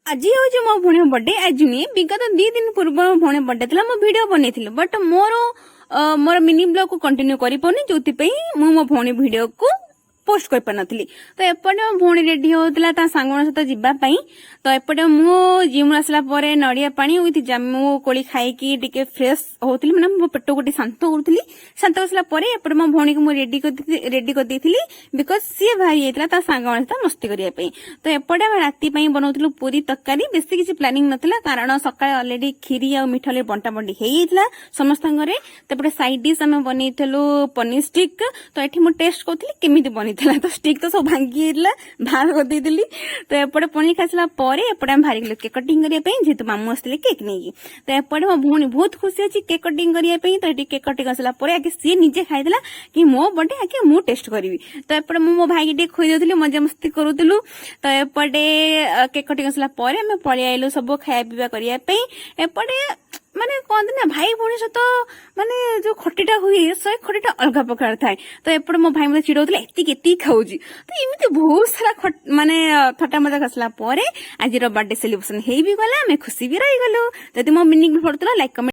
आज हूँ मो भौणी बर्थडे आज नुहे विगत 2 दिन पूर्व मो भौणी बर्थडे था मो वीडियो बनई बट मोर मिनी ब्लॉग को कंटिन्यू कर पानी जो मो भौणी वीडियो को पोस्ट कर पारी तो एपटे मो भौणी रेडी होता सांग सहित जावाई तो एपटे मु जिम आसला नड़िया पानी विथ जामु कोली खाई टिके फ्रेश होती मैंने मो पेट को शांत करूली शांत आसला एपटे मो भौणी को रेडी कर देथिली बिकज सी बाहरी जाता सांग सहित मस्ती करने तो एपटे राति बनाऊलु पूरी तरकारी बेसी किसी प्लानिंग नथिला कारण सकाळे ऑलरेडी खीरी आ मिठाली बंटा बंटी होता समस्त घरे तो साइड डिश आम बनईलु पनीर स्टिक तो ये मुझे टेस्ट करी केमी बनी तो स्टिक तो सब भांगी बाहर कर देली तो एपटे पनीर खाइला एपटे आम बाहर गलु केक कटिंग करने जेहेतु मामू आसते केक नहीं तो एपटे मो भौणी बहुत खुशी अच्छी केक कटिंग करने तो ये केक कटिंग आसला आगे सी निजे खाईदेला कि मो बर्थडे आगे मु टेस्ट करी तो एपटे मो भाई के खुई देली मजा मस्ती करूलु तो एपटे केक कटिंग आसला आम पलि आइलु सब खाया पीवा करने एपटे माने कहते ना भाई भौणी सहित माने जो खटीटा हुए से खटीटा अलग प्रकार थाए तो एपटे मो भाई मत चिड़ौला एति खाऊँ तो एमती बहुत सारा माने थटा मजा खसला आज बर्थडे सेलिब्रेशन हो भी गला आम खुशी भी रही गलु जदि मो मिनिंग भी पड़ता लाइक कमेंट